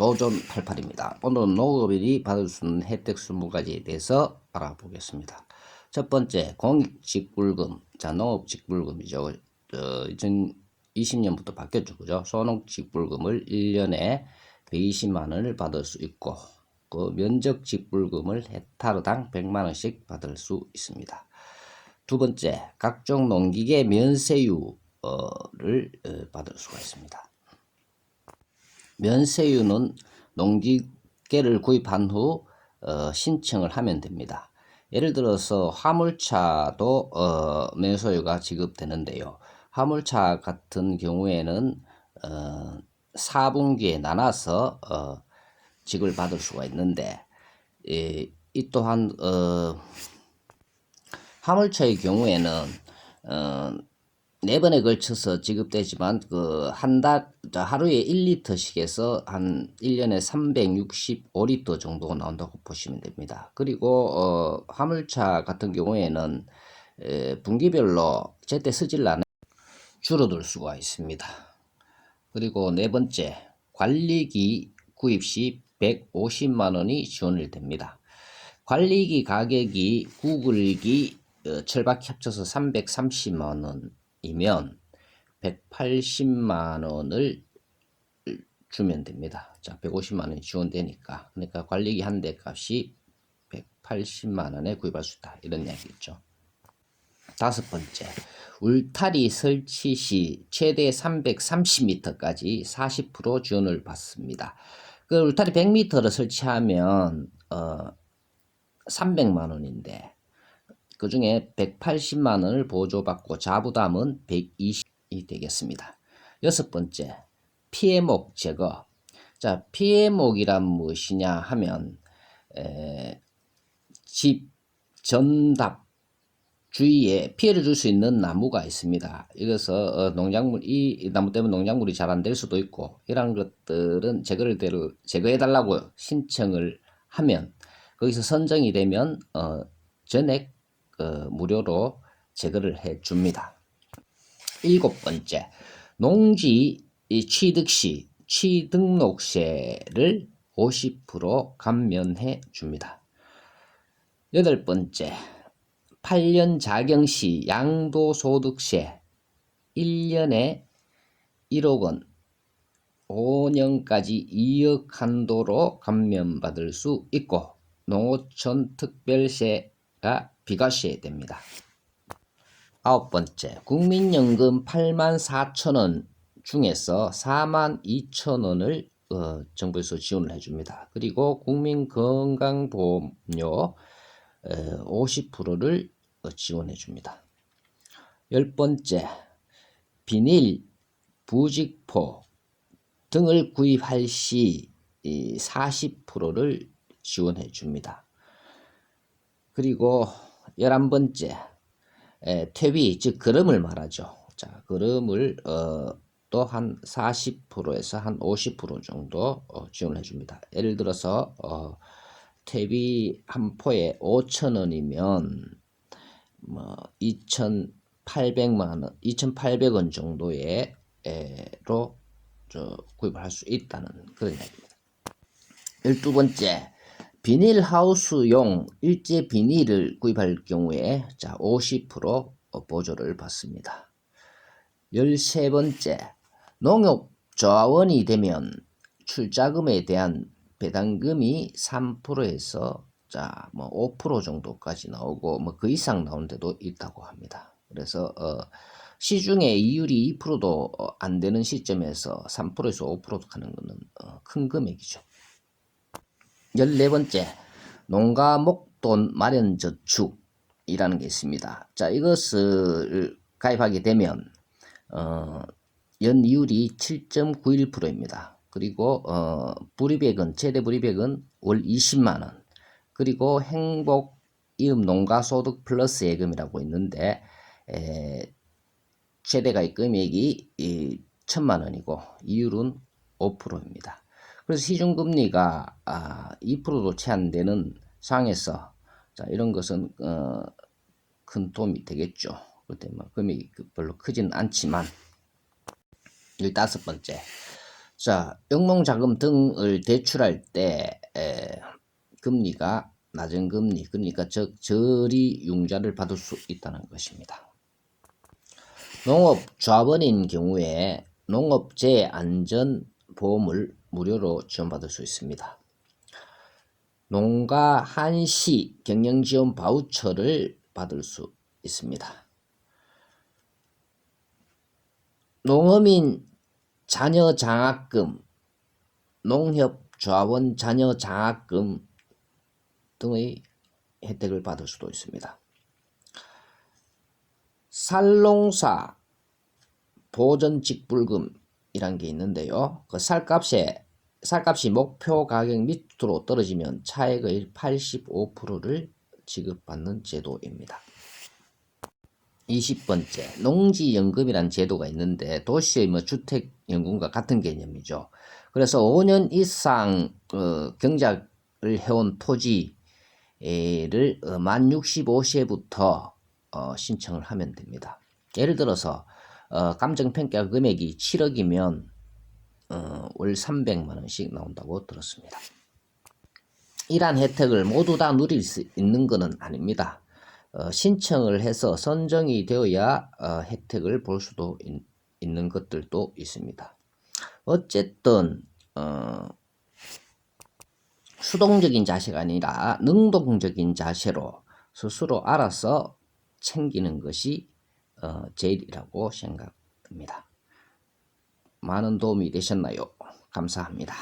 도전 88입니다. 오늘은 농업인이 받을 수 있는 혜택 20가지에 대해서 알아보겠습니다. 첫 번째, 공익직불금. 자, 농업직불금이죠. 2020년부터 바뀌었죠. 그죠? 소농직불금을 1년에 120만 원을 받을 수 있고, 그 면적직불금을 헥타르당 100만 원씩 받을 수 있습니다. 두 번째, 각종 농기계 면세유를 받을 수가 있습니다. 면세유는 농기계를 구입한 후 신청을 하면 됩니다. 예를 들어서 화물차도 면세유가 지급되는데요. 화물차 같은 경우에는 4분기에 나눠서 지급을 받을 수가 있는데, 이 또한 화물차의 경우에는 4번에 걸쳐서 지급되지만 하루에 1리터씩 해서 한 1년에 365리터 정도가 나온다고 보시면 됩니다. 그리고 화물차 같은 경우에는 분기별로 제때 쓰질 않아 줄어들 수가 있습니다. 그리고 네 번째, 관리기 구입 시 150만 원이 지원이 됩니다. 관리기 가격이 구글기 철박이 합쳐서 330만 원이면 180만 원을 주면 됩니다. 자, 150만 원이 지원되니까. 그러니까 관리기 한 대 값이 180만 원에 구입할 수 있다. 이런 이야기겠죠. 다섯 번째, 울타리 설치 시 최대 330m까지 40% 지원을 받습니다. 그 울타리 100m를 설치하면 300만 원인데 그 중에 180만 원을 보조받고 자부담은 120이 되겠습니다. 여섯 번째, 피해목 제거. 자, 피해목이란 무엇이냐 하면 집 전답 주위에 피해를 줄 수 있는 나무가 있습니다. 이것은 이 나무 때문에 농작물이 잘 안 될 수도 있고, 이런 것들은 제거해 달라고 신청을 하면 거기서 선정이 되면 전액 무료로 제거를 해 줍니다. 일곱 번째, 농지 취득 시 취등록세를 50% 감면해 줍니다. 여덟 번째, 8년 작용 시 양도소득세 1년에 1억 원, 5년까지 2억 한도로 감면받을 수 있고, 농어촌 특별세가 비과세됩니다. 아홉 번째, 국민연금 84,000원 중에서 42,000원을 정부에서 지원을 해줍니다. 그리고 국민건강보험료 50%를 지원해 줍니다. 열 번째, 비닐, 부직포 등을 구입할 시 40%를 지원해 줍니다. 그리고 11번째, 퇴비, 즉 거름을 말하죠. 자, 거름을 또 한 40%에서 한 50% 정도 지원해 줍니다. 예를 들어서 퇴비 한 포에 5,000원이면 뭐 2,800원 정도의 로 구입을 할 수 있다는 그런 이야기입니다. 12번째, 비닐하우스용 일제 비닐을 구입할 경우에 50% 보조를 받습니다. 13번째, 농협조합원이 되면 출자금에 대한 배당금이 3%에서 5% 정도까지 나오고 그 이상 나오는 데도 있다고 합니다. 그래서 시중에 이율이 2%도 안 되는 시점에서 3%에서 5% 가는 것은 큰 금액이죠. 14번째, 농가 목돈 마련 저축이라는 게 있습니다. 자, 이것을 가입하게 되면 연이율이 7.91%입니다. 그리고 최대 불이백은 월 20만 원. 그리고 행복이음 농가소득 플러스 예금이라고 있는데 최대 가입 금액이 1,000만 원이고 이율은 5%입니다. 그래서 시중금리가 2%도 채 안 되는 상황에서 이런 것은 큰 도움이 되겠죠. 그때 금액이 별로 크지는 않지만. 15번째, 자, 영농자금 등을 대출할 때 금리가 낮은 금리, 그러니까 즉 저리 융자를 받을 수 있다는 것입니다. 농업 조합원인 경우에 농업재해 안전보험을 무료로 지원받을 수 있습니다. 농가 한시 경영지원 바우처를 받을 수 있습니다. 농어민 자녀장학금, 농협조합원 자녀장학금 등의 혜택을 받을 수도 있습니다. 살농사 보전직불금이란 게 있는데요. 그 쌀값이 목표 가격 밑으로 떨어지면 차액의 85%를 지급받는 제도입니다. 20번째, 농지연금이라는 제도가 있는데 도시의 주택연금과 같은 개념이죠. 그래서 5년 이상 경작을 해온 토지를 만 65세부터 신청을 하면 됩니다. 예를 들어서 감정평가 금액이 7억이면 월 300만 원씩 나온다고 들었습니다. 이러한 혜택을 모두 다 누릴 수 있는 것은 아닙니다. 신청을 해서 선정이 되어야 혜택을 볼 수도 있는 것들도 있습니다. 어쨌든 수동적인 자세가 아니라 능동적인 자세로 스스로 알아서 챙기는 것이 제일이라고 생각됩니다. 많은 도움이 되셨나요? 감사합니다.